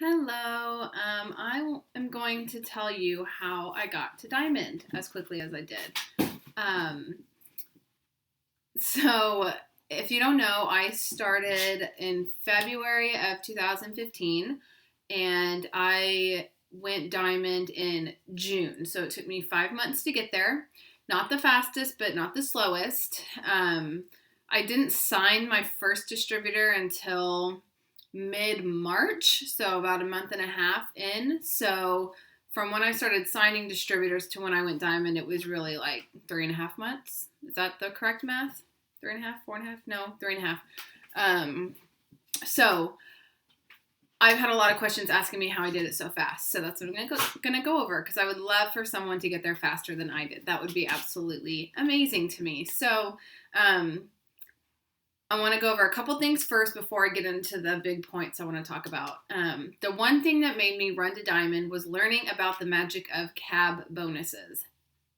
Hello. I am going to tell you how I got to Diamond as quickly as I did. Um, so, if you don't know, I started in February of 2015 and I went Diamond in June. So, it took me 5 months to get there. Not the fastest, but not the slowest. I didn't sign my first distributor until mid March, so about a month and a half in. So from when I started signing distributors to when I went Diamond, it was really like 3.5 months. Is that the correct math? 3.5, 4.5? No, 3.5. So I've had a lot of questions asking me how I did it so fast. So that's what I'm gonna go over because I would love for someone to get there faster than I did. That would be absolutely amazing to me. So I want to go over a couple things first before I get into the big points I want to talk about. The one thing that made me run to Diamond was learning about the magic of cab bonuses.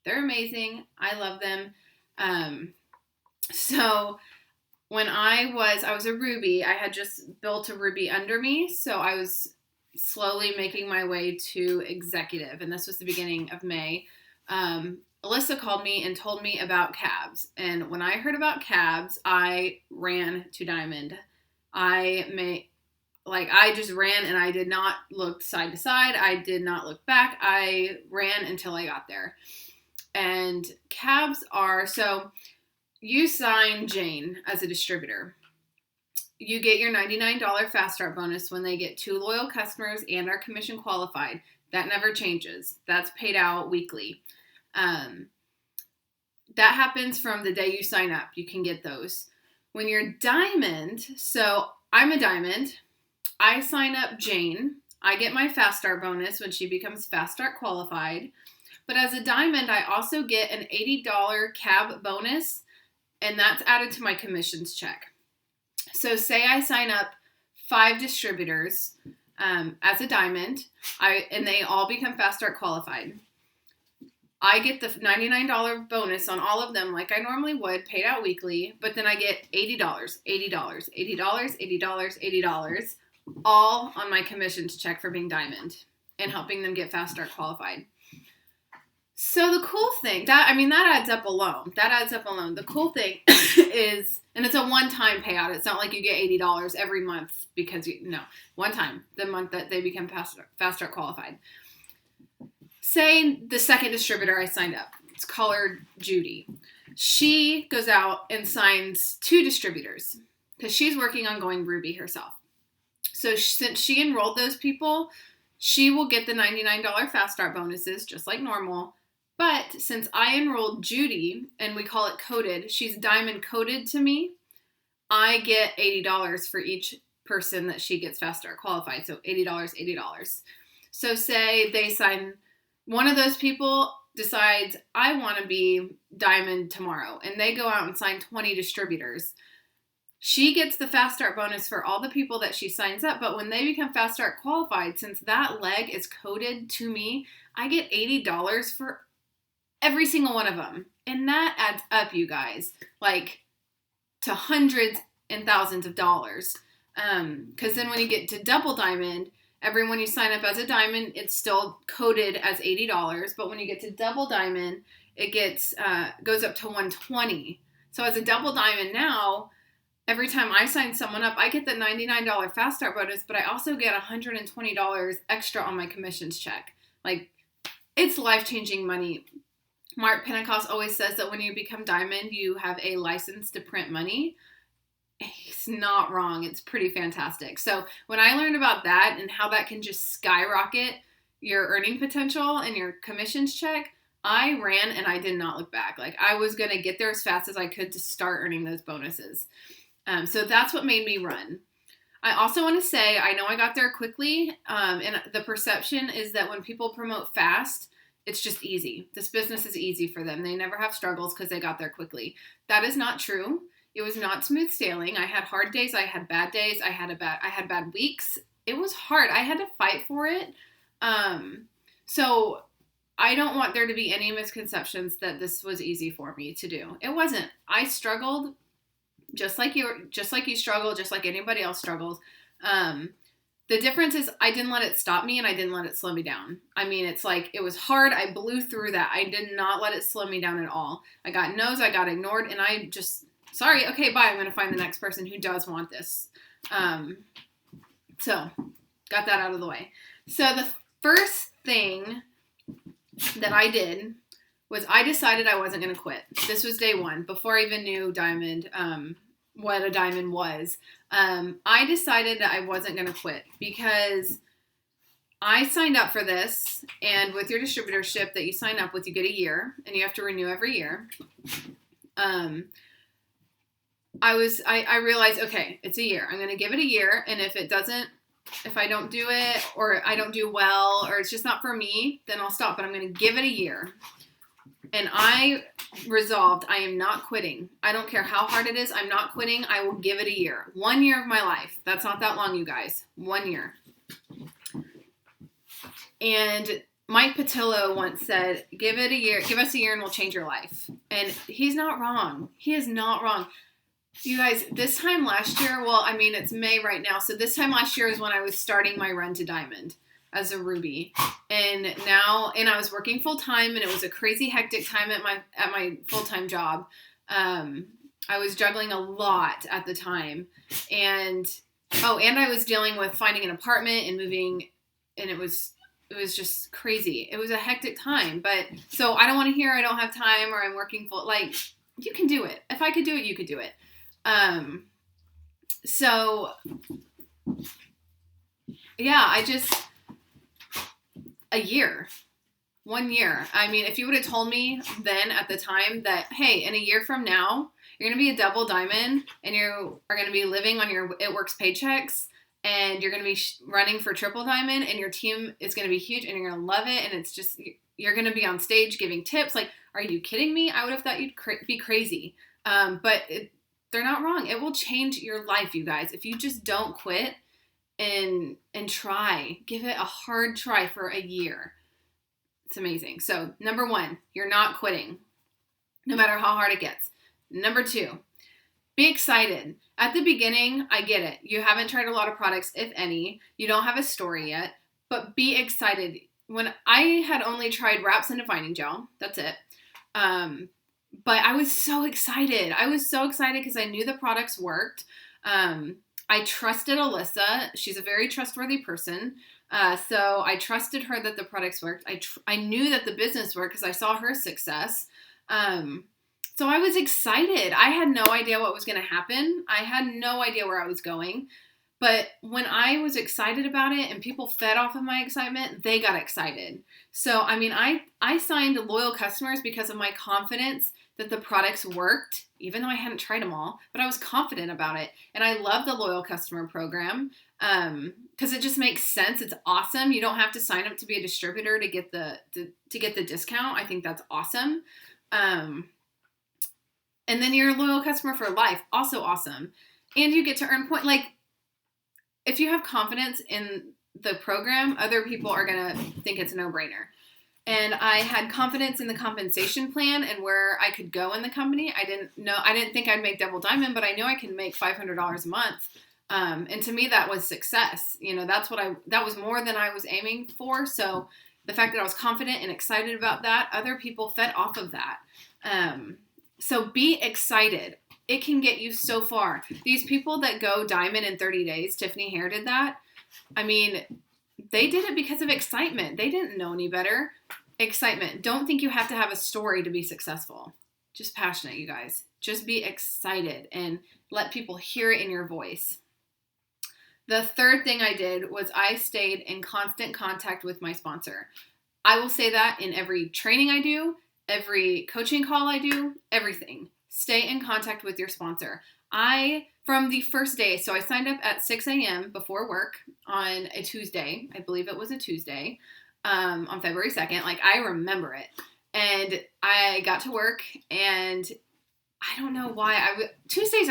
They're amazing. I love them. So when I was a Ruby. I had just built a Ruby under me, so I was slowly making my way to executive, and this was the beginning of May. Alyssa called me and told me about cabs. And when I heard about cabs, I ran to Diamond. I just ran and I did not look side to side. I did not look back. I ran until I got there. And cabs are, so you sign Jane as a distributor. You get your $99 fast start bonus when they get 2 loyal customers and are commission qualified. That never changes. That's paid out weekly. That happens from the day you sign up. You can get those. When you're Diamond, so I'm a Diamond. I sign up Jane. I get my Fast Start bonus when she becomes Fast Start qualified. But as a Diamond, I also get an $80 cab bonus, and that's added to my commissions check. So say I sign up 5 distributors as a Diamond, and they all become Fast Start qualified. I get the $99 bonus on all of them like I normally would, paid out weekly, but then I get $80, $80, $80, $80, $80, all on my commissions check for being Diamond and helping them get Fast Start qualified. So the cool thing, that adds up alone. The cool thing is, and it's a one-time payout. It's not like you get $80 every month because, one time, the month that they become Fast Start qualified. Say the second distributor I signed up, it's colored Judy. She goes out and signs 2 distributors because she's working on going Ruby herself. So since she enrolled those people, she will get the $99 Fast Start bonuses just like normal. But since I enrolled Judy, and we call it coded, she's Diamond coded to me, I get $80 for each person that she gets Fast Start qualified. So $80, $80. So say they sign, one of those people decides, I want to be Diamond tomorrow, and they go out and sign 20 distributors. She gets the Fast Start bonus for all the people that she signs up, but when they become Fast Start qualified, since that leg is coded to me, I get $80 for every single one of them. And that adds up, you guys, like to hundreds and thousands of dollars. Because then when you get to double Diamond, everyone you sign up as a Diamond, it's still coded as $80. But when you get to double Diamond, it goes up to $120. So as a double Diamond now, every time I sign someone up, I get the $99 Fast Start bonus, but I also get $120 extra on my commissions check. Like, it's life-changing money. Mark Pentecost always says that when you become Diamond, you have a license to print money. He's not wrong. It's pretty fantastic. So when I learned about that and how that can just skyrocket your earning potential and your commissions check, I ran and I did not look back. Like, I was going to get there as fast as I could to start earning those bonuses. So that's what made me run. I also want to say, I know I got there quickly, and the perception is that when people promote fast, it's just easy. This business is easy for them. They never have struggles because they got there quickly. That is not true. It was not smooth sailing. I had hard days. I had bad days. I had bad weeks. It was hard. I had to fight for it. So I don't want there to be any misconceptions that this was easy for me to do. It wasn't. I struggled just like you struggle, just like anybody else struggles. The difference is I didn't let it stop me and I didn't let it slow me down. I mean, it's like it was hard. I blew through that. I did not let it slow me down at all. I got no's, I got ignored, and I just, sorry, okay, bye. I'm going to find the next person who does want this. So got that out of the way. So the first thing that I did was I decided I wasn't going to quit. This was day one, before I even knew Diamond, what a diamond was. I decided that I wasn't going to quit because I signed up for this, and with your distributorship that you sign up with, you get a year, and you have to renew every year. I realized, okay, it's a year. I'm going to give it a year, and if I don't do it, or I don't do well, or it's just not for me, then I'll stop, but I'm going to give it a year. And I resolved I am not quitting. I don't care how hard it is. I'm not quitting. I will give it a year. 1 year of my life. That's not that long, you guys. 1 year. And Mike Patillo once said, give us a year and we'll change your life. And he's not wrong. He is not wrong. You guys, this time last year, well, I mean, it's May right now. So this time last year is when I was starting my run to Diamond as a Ruby. And I was working full time, and it was a crazy hectic time at my full-time job. I was juggling a lot at the time. And I was dealing with finding an apartment and moving, and it was just crazy. It was a hectic time. But so I don't want to hear I don't have time or I'm working full, like, you can do it. If I could do it, you could do it. So yeah, a year. 1 year. I mean, if you would have told me then at the time that, hey, in a year from now, you're going to be a double diamond and you are going to be living on your It Works paychecks, and you're going to be running for triple diamond, and your team is going to be huge and you're going to love it, and it's just, you're going to be on stage giving tips. Like, are you kidding me? I would have thought you'd be crazy. But they're not wrong. It will change your life, you guys. If you just don't quit and try, give it a hard try for a year. It's amazing. So 1, you're not quitting, no matter how hard it gets. 2, be excited. At the beginning, I get it. You haven't tried a lot of products, if any. You don't have a story yet, but be excited. When I had only tried wraps and defining gel, that's it. But I was so excited. I was so excited because I knew the products worked. I trusted Alyssa. She's a very trustworthy person. So I trusted her that the products worked. I knew that the business worked because I saw her success. So I was excited. I had no idea what was going to happen. I had no idea where I was going. But when I was excited about it and people fed off of my excitement, they got excited. So, I mean, I signed loyal customers because of my confidence that the products worked, even though I hadn't tried them all, but I was confident about it. And I love the loyal customer program because it just makes sense. It's awesome. You don't have to sign up to be a distributor to get the discount. I think that's awesome. And then you're a loyal customer for life. Also awesome. And you get to earn points. Like, if you have confidence in the program, other people are going to think it's a no-brainer. And I had confidence in the compensation plan and where I could go in the company. I didn't think I'd make double diamond, but I knew I could make $500 a month. And to me, that was success. You know, that was more than I was aiming for. So the fact that I was confident and excited about that, other people fed off of that. So be excited. It can get you so far. These people that go diamond in 30 days, Tiffany Hare did that. I mean, they did it because of excitement. They didn't know any better. Excitement. Don't think you have to have a story to be successful. Just passionate, you guys. Just be excited and let people hear it in your voice. The third thing I did was I stayed in constant contact with my sponsor. I will say that in every training I do, every coaching call I do, everything. Stay in contact with your sponsor. From the first day, so I signed up at 6 a.m. before work on a Tuesday. I believe it was a Tuesday on February 2nd. Like, I remember it. And I got to work, and I don't know why. Tuesdays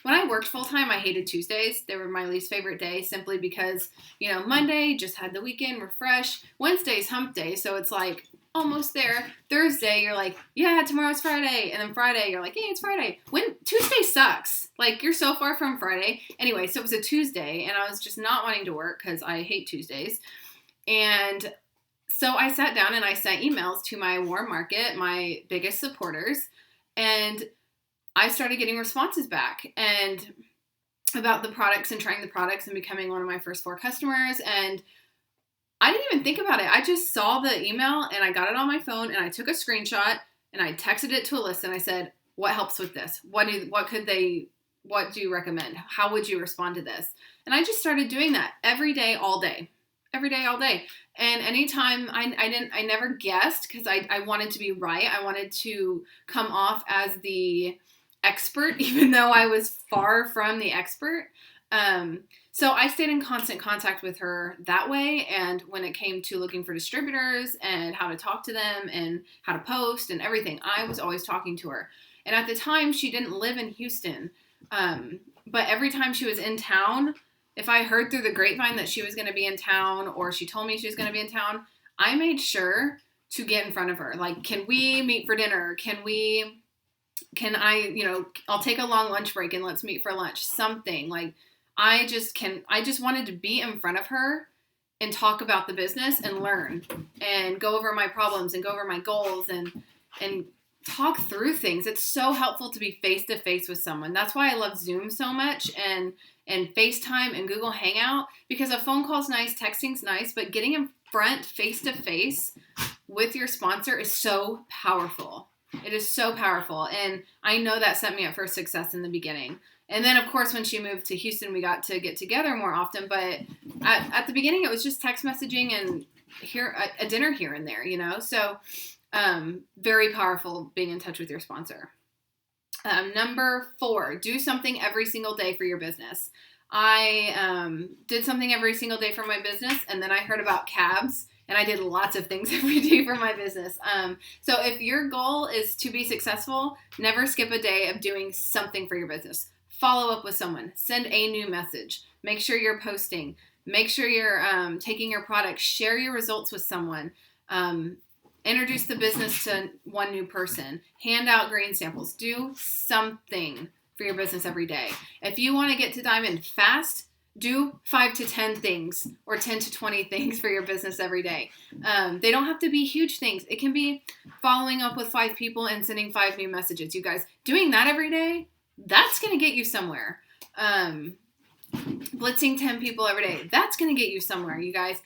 when I worked full-time, I hated Tuesdays. They were my least favorite day simply because, Monday, just had the weekend, refresh. Wednesday's hump day, so it's like, almost there. Thursday, you're like, yeah, tomorrow's Friday. And then Friday, you're like, hey, it's Friday. When Tuesday sucks. Like, you're so far from Friday. Anyway, so it was a Tuesday, and I was just not wanting to work because I hate Tuesdays. And so I sat down and I sent emails to my warm market, my biggest supporters, and I started getting responses back and about the products and trying the products and becoming one of my first 4 customers. And I didn't even think about it. I just saw the email and I got it on my phone and I took a screenshot and I texted it to Alyssa and I said, what helps with this? What do you recommend? How would you respond to this? And I just started doing that every day, all day. Every day, all day. And anytime I never guessed because I wanted to be right. I wanted to come off as the expert, even though I was far from the expert. So I stayed in constant contact with her that way. And when it came to looking for distributors and how to talk to them and how to post and everything, I was always talking to her. And at the time, she didn't live in Houston. But every time she was in town, if I heard through the grapevine that she was going to be in town or she told me she was going to be in town, I made sure to get in front of her. Like, can we meet for dinner? I'll take a long lunch break and let's meet for lunch. Something like I just wanted to be in front of her and talk about the business and learn and go over my problems and go over my goals and talk through things. It's so helpful to be face to face with someone. That's why I love Zoom so much and FaceTime and Google Hangout, because a phone call's nice, texting's nice, but getting in front face to face with your sponsor is so powerful. It is so powerful. And I know that set me up for success in the beginning. And then, of course, when she moved to Houston, we got to get together more often. But at the beginning, it was just text messaging and a dinner here and there, So very powerful being in touch with your sponsor. Number 4, do something every single day for your business. I did something every single day for my business, and then I heard about cabs. And I did lots of things every day for my business. So if your goal is to be successful, never skip a day of doing something for your business. Follow up with someone. Send a new message. Make sure you're posting. Make sure you're taking your product. Share your results with someone. Introduce the business to one new person. Hand out green samples. Do something for your business every day. If you want to get to diamond fast, do 5 to 10 things or 10 to 20 things for your business every day. They don't have to be huge things. It can be following up with 5 people and sending 5 new messages. You guys, doing that every day, that's going to get you somewhere. Blitzing 10 people every day, that's going to get you somewhere, you guys.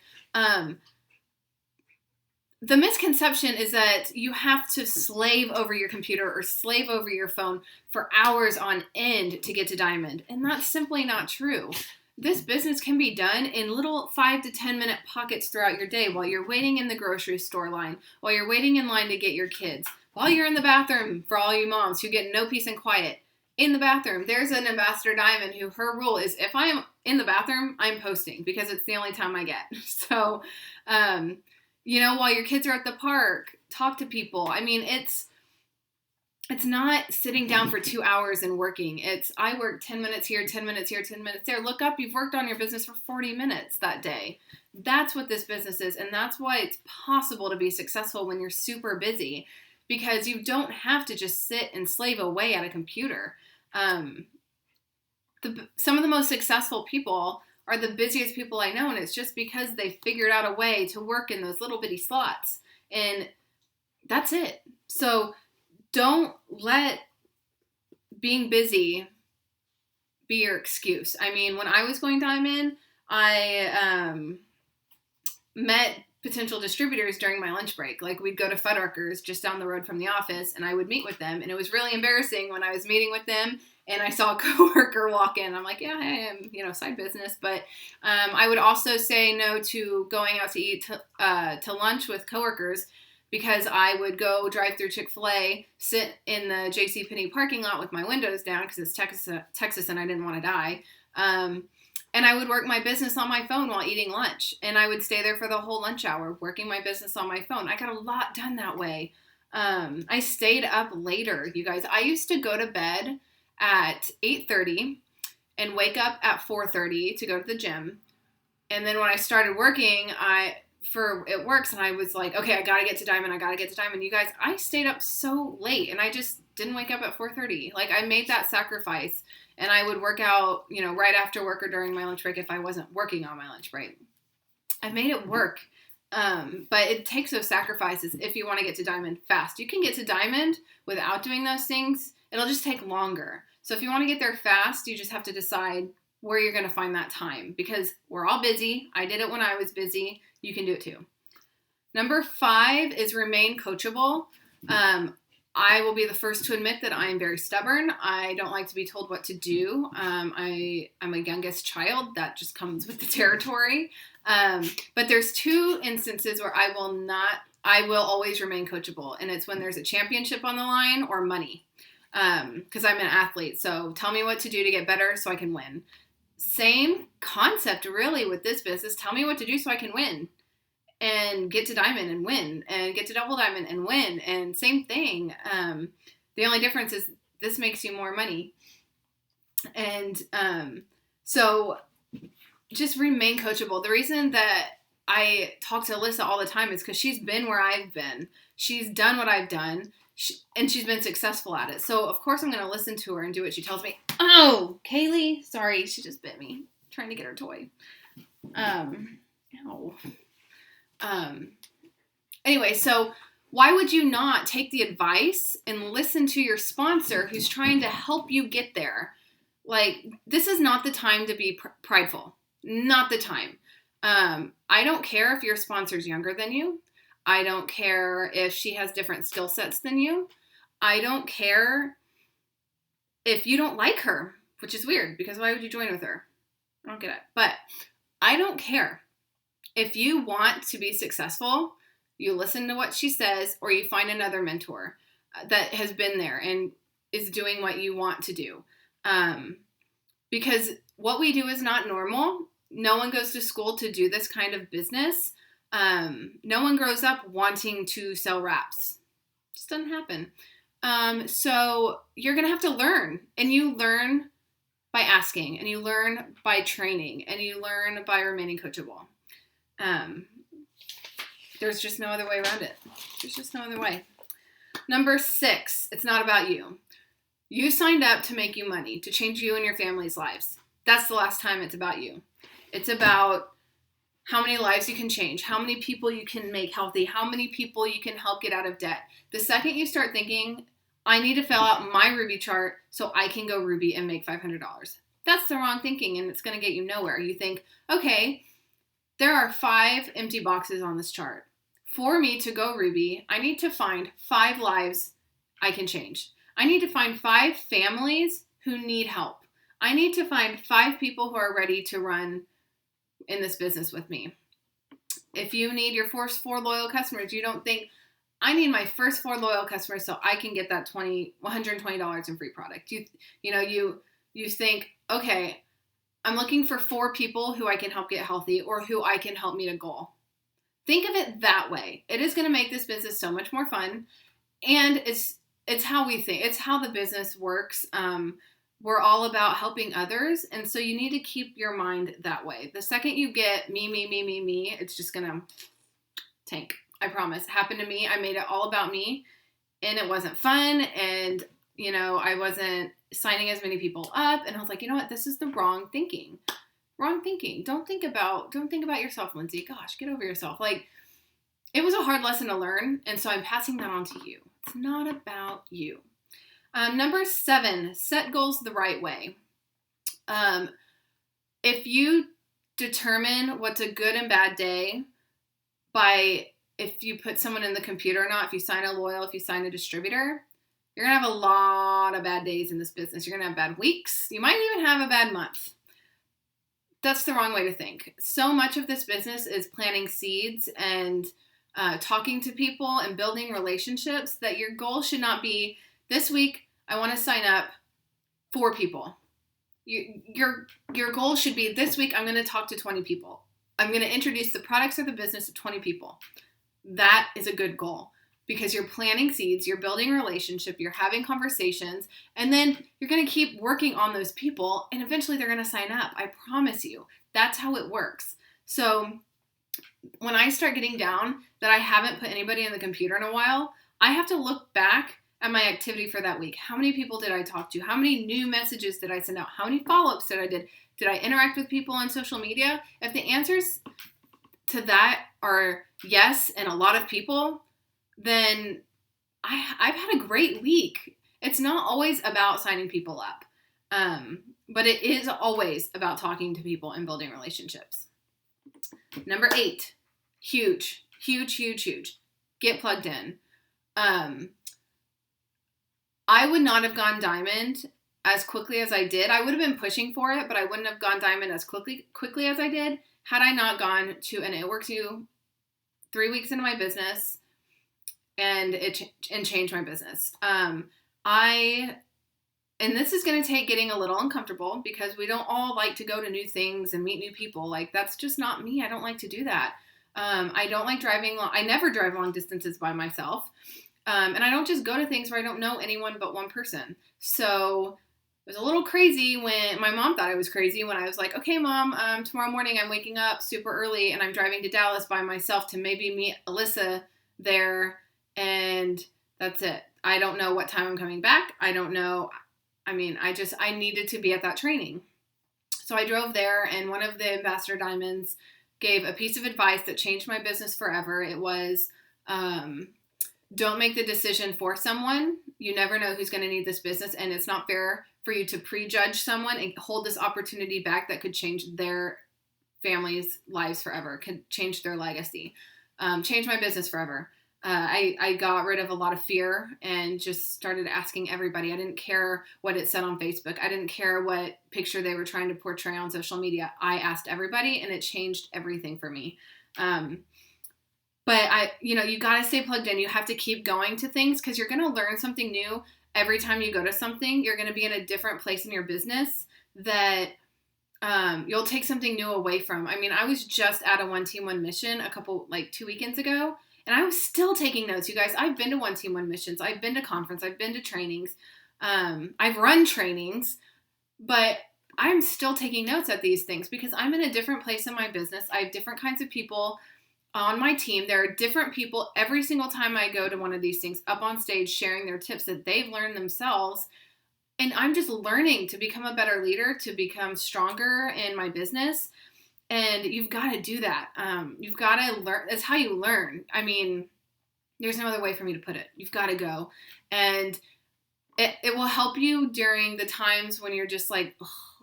The misconception is that you have to slave over your computer or slave over your phone for hours on end to get to diamond. And that's simply not true. This business can be done in little 5 to 10 minute pockets throughout your day while you're waiting in the grocery store line, while you're waiting in line to get your kids, while you're in the bathroom for all you moms who get no peace and quiet. In the bathroom, there's an Ambassador Diamond who her rule is if I am in the bathroom, I'm posting because it's the only time I get. So, while your kids are at the park, talk to people. I mean, it's not sitting down for 2 hours and working. I work 10 minutes here, 10 minutes here, 10 minutes there. Look up, you've worked on your business for 40 minutes that day. That's what this business is. And that's why it's possible to be successful when you're super busy, because you don't have to just sit and slave away at a computer. Some of the most successful people are the busiest people I know. And it's just because they figured out a way to work in those little bitty slots. And that's it. So don't let being busy be your excuse. I mean, when I was going diamond, I met potential distributors during my lunch break. Like, we'd go to Fuddruckers just down the road from the office, and I would meet with them. And it was really embarrassing when I was meeting with them and I saw a coworker walk in. I'm like, yeah, hey, I'm, side business. But I would also say no to going out to eat to lunch with coworkers, because I would go drive through Chick-fil-A, sit in the JCPenney parking lot with my windows down because it's Texas and I didn't want to die. And I would work my business on my phone while eating lunch. And I would stay there for the whole lunch hour, working my business on my phone. I got a lot done that way. I stayed up later, you guys. I used to go to bed at 8:30 and wake up at 4:30 to go to the gym. And then when I started working, for it works, and I was like, okay, I gotta get to Diamond. You guys, I stayed up so late, and I just didn't wake up at 4:30. Like, I made that sacrifice, and I would work out, right after work or during my lunch break if I wasn't working on my lunch break. I made it work. But it takes those sacrifices if you want to get to Diamond fast. You can get to Diamond without doing those things. It'll just take longer. So if you want to get there fast, you just have to decide where you're going to find that time, because we're all busy. I did it when I was busy. You can do it too. Number 5 is remain coachable. I will be the first to admit that I am very stubborn. I don't like to be told what to do. I'm a youngest child. That just comes with the territory. But there's 2 instances where I will always remain coachable. And it's when there's a championship on the line or money. Because I'm an athlete. So tell me what to do to get better so I can win. Same concept really with this business. Tell me what to do so I can win. And get to Diamond and win, and get to Double Diamond and win, and same thing. The only difference is this makes you more money. And so just remain coachable. The reason that I talk to Alyssa all the time is because she's been where I've been. She's done what I've done, and she's been successful at it. So, of course, I'm going to listen to her and do what she tells me. Oh, Kaylee, sorry, she just bit me. Trying to get her toy. Ow. Anyway, so why would you not take the advice and listen to your sponsor who's trying to help you get there? Like, this is not the time to be prideful. Not the time. I don't care if your sponsor's younger than you. I don't care if she has different skill sets than you. I don't care if you don't like her, which is weird, because why would you join with her? I don't get it. But I don't care. If you want to be successful, you listen to what she says, or you find another mentor that has been there and is doing what you want to do. Because what we do is not normal. No one goes to school to do this kind of business. No one grows up wanting to sell wraps. It just doesn't happen. So you're going to have to learn, and you learn by asking, and you learn by training, and you learn by remaining coachable. There's just no other way around it. There's just no other way. Number 6, it's not about you. You signed up to make you money, to change you and your family's lives. That's the last time it's about you. It's about how many lives you can change, how many people you can make healthy, how many people you can help get out of debt. The second you start thinking, I need to fill out my Ruby chart so I can go Ruby and make $500. That's the wrong thinking, and it's going to get you nowhere. You think, okay, there are 5 empty boxes on this chart. For me to go Ruby, I need to find 5 lives I can change. I need to find 5 families who need help. I need to find 5 people who are ready to run in this business with me. If you need your first 4 loyal customers, you don't think, I need my first 4 loyal customers so I can get that $120 in free product. You think, okay, I'm looking for 4 people who I can help get healthy or who I can help meet a goal. Think of it that way. It is going to make this business so much more fun. And it's how we think. It's how the business works. We're all about helping others. And so you need to keep your mind that way. The second you get me, it's just going to tank. I promise. It happened to me. I made it all about me, and it wasn't fun. And, I wasn't signing as many people up. And I was like, you know what? This is the wrong thinking. Wrong thinking. Don't think about yourself, Lindsay. Gosh, get over yourself. Like, it was a hard lesson to learn. And so I'm passing that on to you. It's not about you. Number 7, set goals the right way. If you determine what's a good and bad day by if you put someone in the computer or not, if you sign a loyal, if you sign a distributor, you're going to have a lot of bad days in this business. You're going to have bad weeks. You might even have a bad month. That's the wrong way to think. So much of this business is planting seeds and talking to people and building relationships that your goal should not be, this week, I want to sign up 4 people. Your goal should be, this week, I'm going to talk to 20 people. I'm going to introduce the products or the business to 20 people. That is a good goal because you're planting seeds, you're building a relationship, you're having conversations, and then you're going to keep working on those people, and eventually they're going to sign up. I promise you. That's how it works. So when I start getting down that I haven't put anybody in the computer in a while, I have to look back at my activity for that week. How many people did I talk to? How many new messages did I send out? How many follow-ups did I did? Did I interact with people on social media? If the answers to that are yes and a lot of people, then I've had a great week. It's not always about signing people up, but it is always about talking to people and building relationships. Number 8, huge, huge, huge, huge. Get plugged in. I would not have gone diamond as quickly as I did. I would have been pushing for it, but I wouldn't have gone diamond as quickly as I did had I not gone to an It Works You 3 weeks into my business and changed my business. And this is going to take getting a little uncomfortable because we don't all like to go to new things and meet new people. Like, that's just not me. I don't like to do that. I don't like driving long. I never drive long distances by myself. And I don't just go to things where I don't know anyone but one person. So it was a little crazy when my mom thought I was crazy when I was like, okay, Mom, tomorrow morning I'm waking up super early and I'm driving to Dallas by myself to maybe meet Alyssa there. And that's it. I don't know what time I'm coming back. I don't know. I mean, I needed to be at that training. So I drove there, and one of the Ambassador Diamonds gave a piece of advice that changed my business forever. It was, don't make the decision for someone. You never know who's going to need this business, and it's not fair for you to prejudge someone and hold this opportunity back that could change their family's lives forever, could change their legacy, change my business forever. I got rid of a lot of fear and just started asking everybody. I didn't care what it said on Facebook. I didn't care what picture they were trying to portray on social media. I asked everybody, and it changed everything for me. But you got to stay plugged in. You have to keep going to things because you're going to learn something new every time you go to something. You're going to be in a different place in your business that you'll take something new away from. I mean, I was just at a One Team One Mission 2 weekends ago. And I was still taking notes, you guys. I've been to One Team One missions. I've been to conference. I've been to trainings. I've run trainings. But I'm still taking notes at these things because I'm in a different place in my business. I have different kinds of people on my team. There are different people every single time I go to one of these things up on stage sharing their tips that they've learned themselves. And I'm just learning to become a better leader, to become stronger in my business. And you've got to do that. You've got to learn. That's how you learn. I mean, there's no other way for me to put it. You've got to go. And it will help you during the times when you're just like,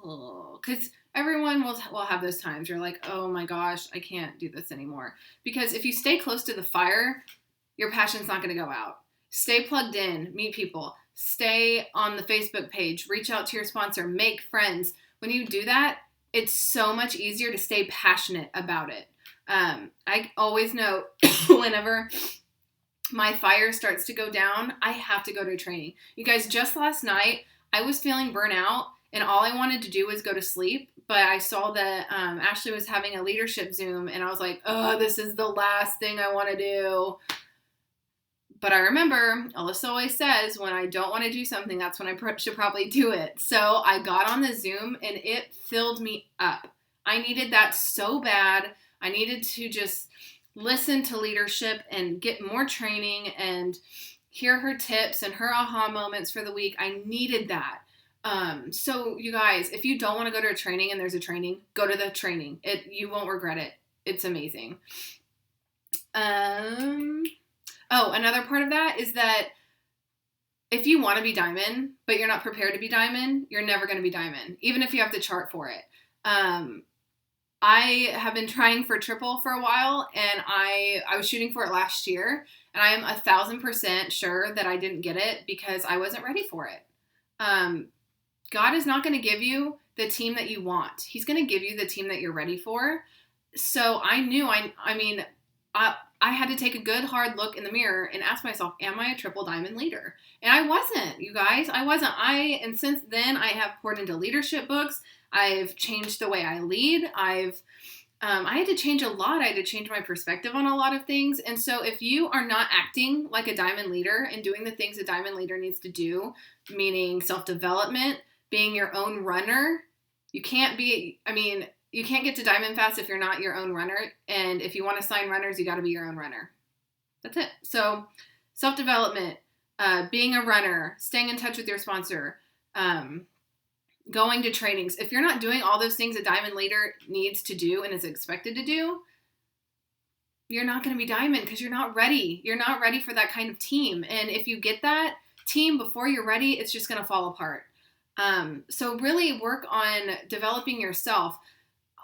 oh, because everyone will have those times. You're like, oh my gosh, I can't do this anymore. Because if you stay close to the fire, your passion's not going to go out. Stay plugged in, meet people, stay on the Facebook page, reach out to your sponsor, make friends. When you do that, it's so much easier to stay passionate about it. I always know whenever my fire starts to go down, I have to go to training. You guys, just last night, I was feeling burnout, and all I wanted to do was go to sleep. But I saw that Ashley was having a leadership Zoom, and I was like, oh, this is the last thing I want to do. But I remember, Alyssa always says, when I don't want to do something, that's when I should probably do it. So I got on the Zoom, and it filled me up. I needed that so bad. I needed to just listen to leadership and get more training and hear her tips and her aha moments for the week. I needed that. So you guys, if you don't want to go to a training and there's a training, go to the training. You won't regret it. It's amazing. Oh, another part of that is that if you want to be diamond, but you're not prepared to be diamond, you're never going to be diamond, even if you have the chart for it. I have been trying for triple for a while, and I was shooting for it last year, and I am 1,000% sure that I didn't get it because I wasn't ready for it. God is not going to give you the team that you want. He's going to give you the team that you're ready for. So I knew, I had to take a good hard look in the mirror and ask myself, am I a triple diamond leader? And I wasn't, you guys. I wasn't. And since then, I have poured into leadership books. I've changed the way I lead. I had to change a lot. I had to change my perspective on a lot of things. And so if you are not acting like a diamond leader and doing the things a diamond leader needs to do, meaning self-development, being your own runner, you can't be, you can't get to diamond fast if you're not your own runner. And if you want to sign runners, you got to be your own runner. That's it. So self-development, being a runner, staying in touch with your sponsor, going to trainings. If you're not doing all those things a diamond leader needs to do and is expected to do, you're not going to be diamond because you're not ready. You're not ready for that kind of team. And if you get that team before you're ready, it's just going to fall apart. So really work on developing yourself.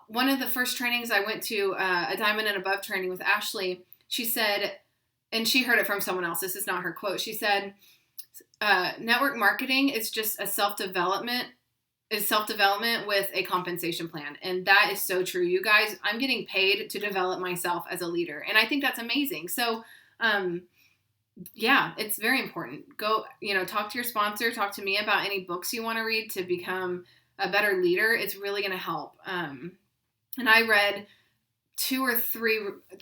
One of the first trainings I went to, a diamond and above training with Ashley, she said, and she heard it from someone else, this is not her quote, she said, network marketing is just a self-development with a compensation plan. And that is so true. You guys, I'm getting paid to develop myself as a leader. And I think that's amazing. So, yeah, it's very important. Go, talk to your sponsor, talk to me about any books you want to read to become a better leader. It's really going to help. And I read 2 or 3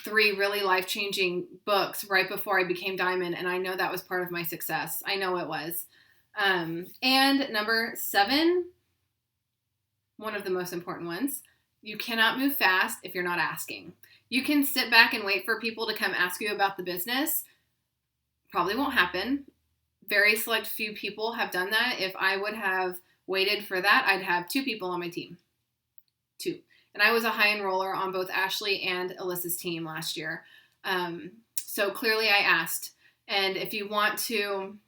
really life-changing books right before I became diamond. And I know that was part of my success. I know it was. And number 7, one of the most important ones, you cannot move fast if you're not asking. You can sit back and wait for people to come ask you about the business. Probably won't happen. Very select few people have done that. If I would have waited for that, I'd have 2 people on my team. 2. And I was a high enroller on both Ashley and Alyssa's team last year. So clearly I asked. And if you want to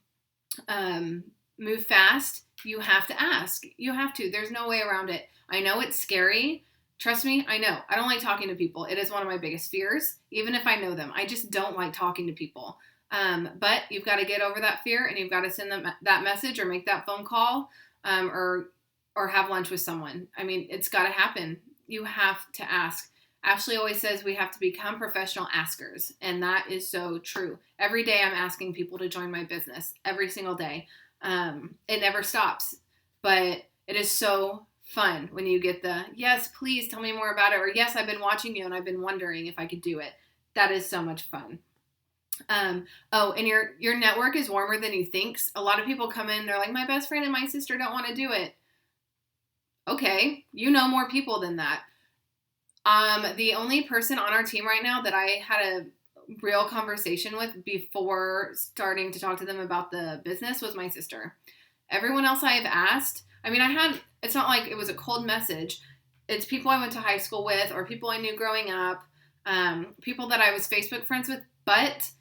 move fast, you have to ask. You have to. There's no way around it. I know it's scary. Trust me, I know. I don't like talking to people. It is one of my biggest fears, even if I know them. I just don't like talking to people. But you've got to get over that fear, and you've got to send them that message or make that phone call or have lunch with someone. I mean, it's got to happen. You have to ask. Ashley always says we have to become professional askers, and that is so true. Every day I'm asking people to join my business, every single day. It never stops, but it is so fun when you get the, yes, please tell me more about it, or yes, I've been watching you and I've been wondering if I could do it. That is so much fun. And your network is warmer than you think. A lot of people come in, they're like, my best friend and my sister don't want to do it. Okay, you know more people than that. The only person on our team right now that I had a real conversation with before starting to talk to them about the business was my sister. Everyone else I have asked, it's not like it was a cold message. It's people I went to high school with or people I knew growing up, people that I was Facebook friends with, but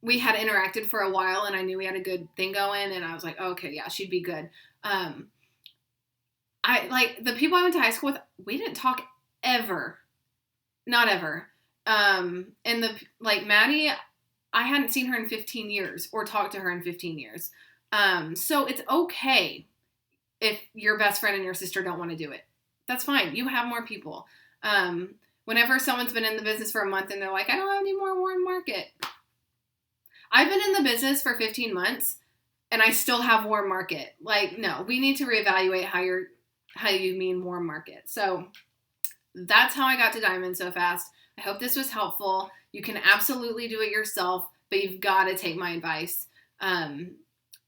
we had interacted for a while and I knew we had a good thing going and I was like, oh, okay, yeah, she'd be good. The people I went to high school with, we didn't talk ever. Not ever. And Maddie, I hadn't seen her in 15 years or talked to her in 15 years. So it's okay if your best friend and your sister don't want to do it. That's fine. You have more people. Whenever someone's been in the business for a month and they're like, I don't have any more warm market. I've been in the business for 15 months and I still have warm market. No, we need to reevaluate how you mean warm market. So that's how I got to diamond so fast. I hope this was helpful. You can absolutely do it yourself, but you've got to take my advice and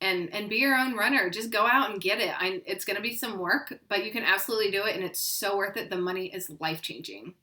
be your own runner. Just go out and get it. It's going to be some work, but you can absolutely do it, and it's so worth it. The money is life-changing.